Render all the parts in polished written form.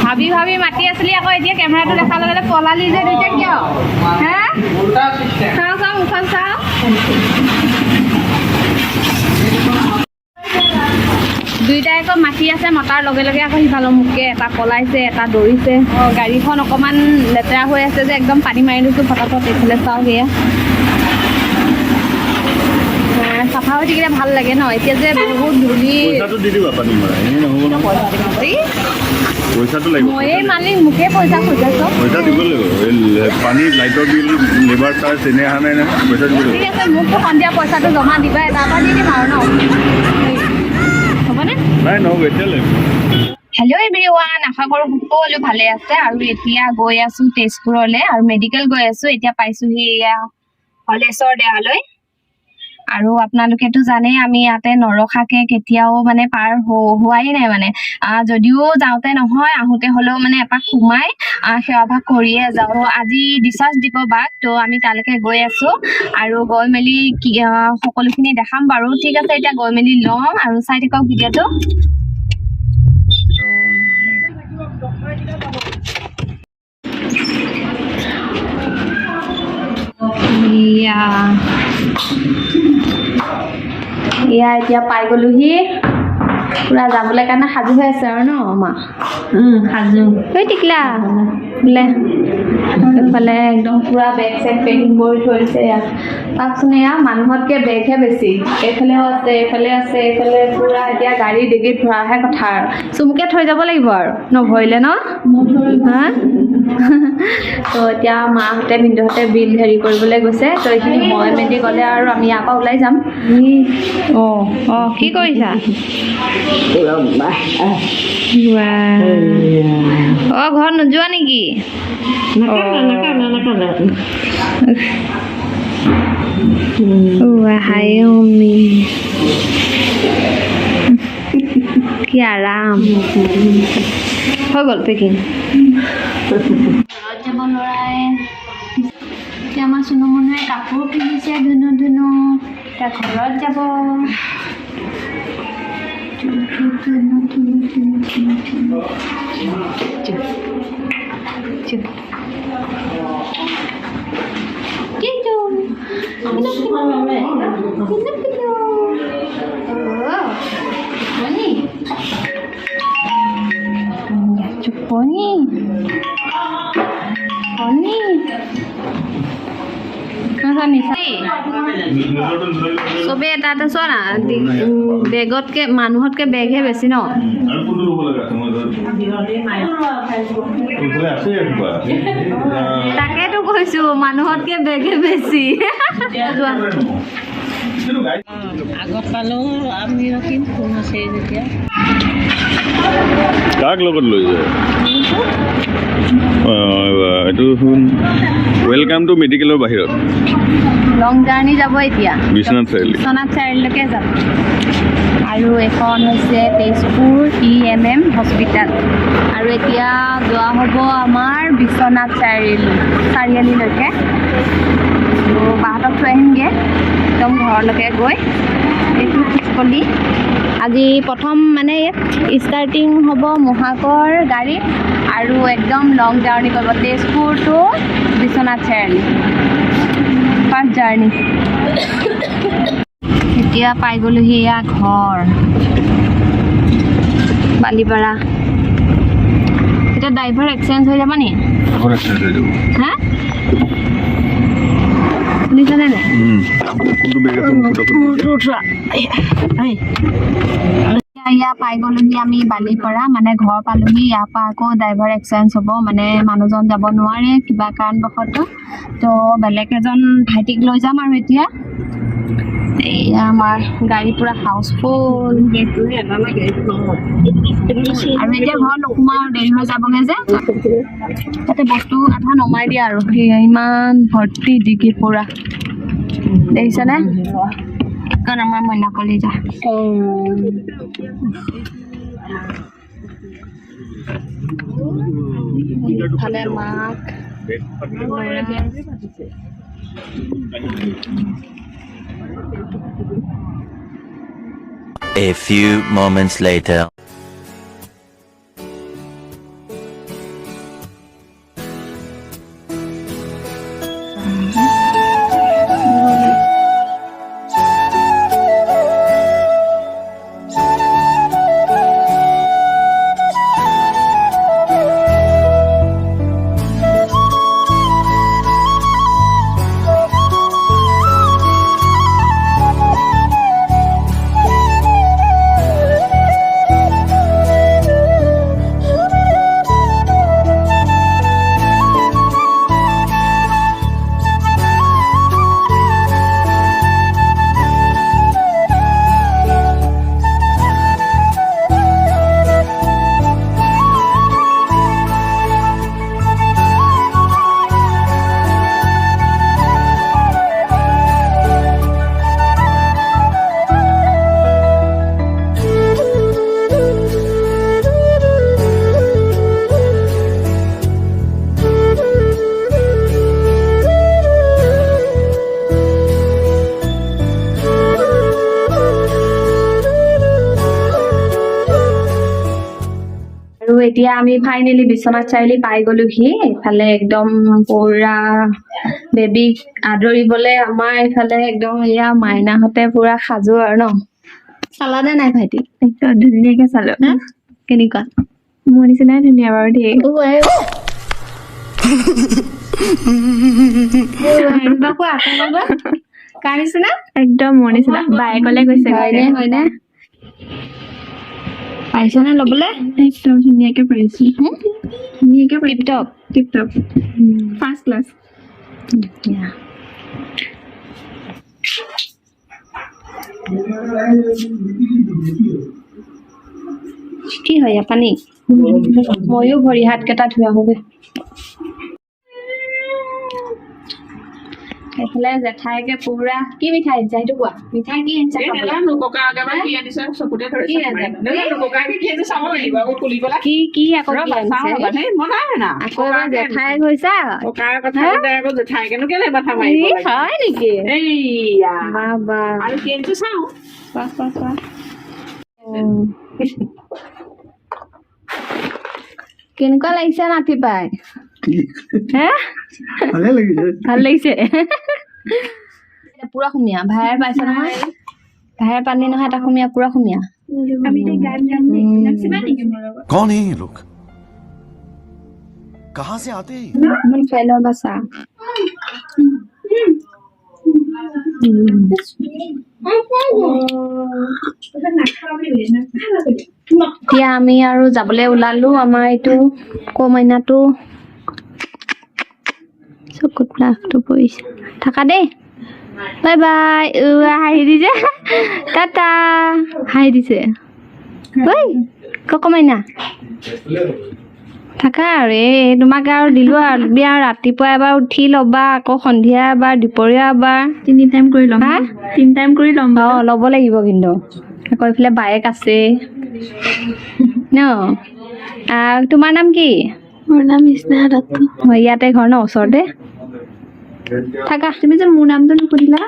ভাবি ভাবি মাতি আছিলি আকৌ এতিয়া কেমেৰাটো দেখাৰ লগে লগে পলালি যে দুইটা কিয় হে চাওঁ চাওঁ মুখখন চাওঁ দুইটাই আকৌ মাতি আছে মতাৰ লগে লগে আকৌ সিফালৰ মুখকে এটা পলাইছে এটা দৌৰিছে গাড়ীখন অকণমান লেতেৰা হৈ আছে যে একদম পানী মাৰি দিছোঁ ফটাফট এইফালে চাওঁ সেয়া চাফা হৈ থাকিলে ভাল লাগে ন এতিয়া যে বহুত ধূলি ময়ে মালিক মোকে পইচা খোজাইছ পইচা দিব লাগিব পানী লাইটৰ বিল লেবাৰ চাৰ্জ এনে অহা নাই নহয় পইচা দিব ঠিক আছে মোকতো সন্ধিয়া পইচাটো জমা দিবা তাৰপৰা দি দিম আৰু ন হ'বনে নাই নহ'ব এতিয়া লাগিব হেল্ল' এভৰিৱান আশা কৰোঁ সকলো ভালে আছে আৰু এতিয়া গৈ আছোঁ তেজপুৰলৈ আৰু মেডিকেল গৈ আছোঁ এতিয়া পাইছোঁহি এয়া হলেশ্বৰ দেৱালয় আৰু আপোনালোকেতো জানেই আমি ইয়াতে নৰখাকে কেতিয়াও মানে পাৰ হোৱাই নাই মানে যদিও যাওঁতে নহয় আহোঁতে হ'লেও মানে এপাক সোমাই সেৱাভাগ কৰিয়ে যাওঁ আজি ডিচাৰ্জ দিব বাক তো আমি তালৈকে গৈ আছোঁ আৰু গৈ মেলি সকলোখিনি দেখাম বাৰু ঠিক আছে এতিয়া গৈ মেলি লওঁ আৰু চাই থাকক ভিডিঅ'টো এয়া এতিয়া পাই গ'লোহি পুৰা যাবলৈ কাৰণে সাজু হৈ আছে আৰু ন মা সাজু ঐ টিকলা বোলে এইফালে একদম পুৰা বেগ চেগ পেকিং কৰি থৈ দিছে এয়া চাওকচোন এয়া মানুহতকৈ বেগহে বেছি এইফালেও আছে এইফালে আছে এইফালে পুৰা এতিয়া গাড়ী ডিগিত ভৰাহে কথা আৰু চুমুকে থৈ যাব লাগিব আৰু নভৰিলে ন হা তো এতিয়া মাহঁতে ভিনদেউহঁতে বিল হেৰি কৰিবলৈ গৈছে তো এইখিনি মই মেলি গ'লে আৰু আমি ইয়াৰ পৰা ওলাই যাম অঁ কি কৰিছা অঁ ঘৰত নোযোৱা নেকি হাই অমি কি আৰাম হৈ গ'ল পেকিং ঘৰত যাব ল'ৰাই এতিয়া আমাৰ চুনুমুনুৱে কাপোৰ কিনিছে ধুনু ধুনু এতিয়া ঘৰত যাব Pony. চবেই এটা এটা চোৱা না বেগতকৈ মানুহতকৈ বেগহে বেছি ন তাকেতো কৈছোঁ মানুহতকৈ বেগহে বেছি আগত পালেও আমি ৰখিম ফোন আছে যেতিয়া কাক লগত লৈ যায় এইটো ৱেলকাম টু মেডিকেলৰ বাহিৰত লং জাৰ্ণি যাব এতিয়া বিশ্বনাথ চাৰিআলিলৈকে যাব আৰু এখন হৈছে তেজপুৰ EMM হস্পিটেল আৰু এতিয়া যোৱা হ'ব আমাৰ বিশ্বনাথ চাৰিআলিলৈকে বাহঁতক থৈ আহিমগৈ একদম ঘৰলৈকে গৈ এইটো খোজকলি আজি প্ৰথম মানে ষ্টাৰ্টিং হ'ব মহাকৰ গাড়ী আৰু একদম লং জাৰ্ণি কৰিব Tezpur two Biswanath Chariali first journey এতিয়া পাই গ'লোহি এয়া ঘৰ বালিপাৰা এতিয়া ড্ৰাইভাৰ এক্সচেঞ্জ হৈ যাব নি হা শুনিছানে নাই ইয়াৰ পাই গ'লোহি আমি বালিপাৰা মানে ঘৰ পালোহি ইয়াৰ পৰা আকৌ ড্ৰাইভাৰ এক্সচেঞ্জ হ'ব মানে মানুহজন যাব নোৱাৰে কিবা কাৰণবশতঃ তো বেলেগ এজন ভাইটিক লৈ যাম আৰু এতিয়া এয়া আমাৰ গাড়ী পুৰা হাউচফুল আৰু এতিয়া ঘৰত নোসোমাওঁ আৰু দেৰি হৈ যাবগৈ যে তাতে বস্তু আধা নমাই দিয়া আৰু ইমান ভৰ্তি ডিগি পুৰা দেখিছেনে এইখন আমাৰ মইনা কলিজা ইফালে মাক A few moments later. আৰু এতিয়া আমি ফাইনেলি বিশ্বনাথ চাৰিআলি পাই গলোহি এইফালে একদম পুৰা বেবীক আদৰিবলে আমাৰ এইফালে একদম এয়া মাইনাহঁতে পুৰা সাজু আৰু ন চালানে নাই ভাইটি একদম ধুনীয়াকে চালো কেনেকুৱা মোৰ নিচিনাই ধুনীয়া বাৰু দেই কাৰ নিচিনা একদম মোৰ নিচিনা বায়েকলে গৈছে হয়নে পাৰিছনে ল'বলে একদম ধুনীয়াকে পাৰিছো ধুনীয়াকে টিপ টপ ফাৰ্ষ্ট ক্লাছ কি হয় পানী ময়ো ভৰি হাতকেইটা ধুই আহোঁগৈ এইফালে জেঠাইকে পুৰা কি মিঠাই আনিছা সেইটো কোৱা মিঠাই কি আনিছা কি আকৌ আকৌ এবাৰ জেঠাই গৈছা হয় নেকি কেনেকুৱা লাগিছে নাতি পাই ভাল লাগিছে পুৰা সুমীয়া ভাইৰ পাইছে নহয় ভাইৰ পানী নহয় এটা সুমীয়া পুৰা সুমীয়া कौन है ये लोग कहां से आते हैं ফেলৰ বাচা এতিয়া আমি আৰু যাবলৈ ওলালো আমাৰ এইটো কমইনাটো চকুত প্লাকটো পৰিছে থাকা দেই বাই বাই হাঁহি দিছে টাটা হাঁহি দিছে ঐ কমইনা থাকা আৰু এই তোমাক আৰু দিলোঁ আৰু বিয়া ৰাতিপুৱা এবাৰ উঠি ল'বা আকৌ সন্ধিয়া এবাৰ দুপৰীয়া এবাৰ 3 টাইম কৰি ল'ম 3 টাইম কৰি ল'ম অঁ ল'ব লাগিব কিন্তু আকৌ এইফালে বায়েক আছে ন তোমাৰ নাম কি মোৰ নাম স্নেহা দত্ত ইয়াতে ঘৰ ন ওচৰতে থাকা তুমি যে মোৰ নামটো নুসুধিলা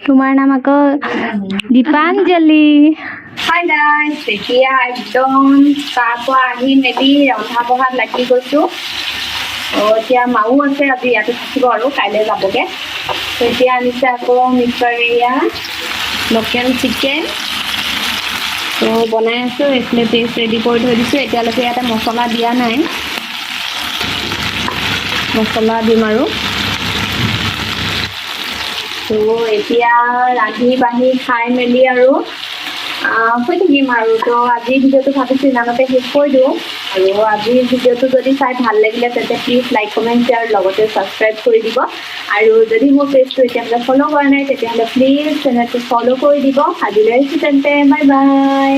তোমাৰ নাম আকৌ দীপাঞ্জলি হাই গাইজ এতিয়া একদম তাৰপৰা আহি মেলি ৰন্ধা বঢ়াত লাগি গৈছোঁ এতিয়া মাও আছে আজি ইয়াতে থাকিব আৰু কাইলৈ যাবগৈ এতিয়া আনিছে আকৌ মিক্সাৰিয়া লোকেল চিকেন তো বনাই আছোঁ এইফালে পেষ্ট ৰেডি কৰি থৈ দিছোঁ এতিয়ালৈকে ইয়াতে মছলা দিয়া নাই মছলা দিম আৰু তো এতিয়া ৰান্ধি বাঢ়ি খাই মেলি আৰু শুই থাকিম আৰু তো আজিৰ ভিডিঅ'টো ভাবিছোঁ ইমানতে শেষ কৰি দিওঁ আৰু আজিৰ ভিডিঅ'টো যদি চাই ভাল লাগিলে তেন্তে প্লিজ লাইক কমেণ্ট শ্বেয়াৰ লগতে ছাবস্ক্ৰাইব কৰি দিব আৰু যদি মোৰ পেজটো এতিয়ালৈকে ফ'ল' কৰা নাই তেতিয়াহ'লে প্লিজ চেনেলটো ফ'ল' কৰি দিব আজিলৈ আহিছোঁ তেন্তে বাই বাই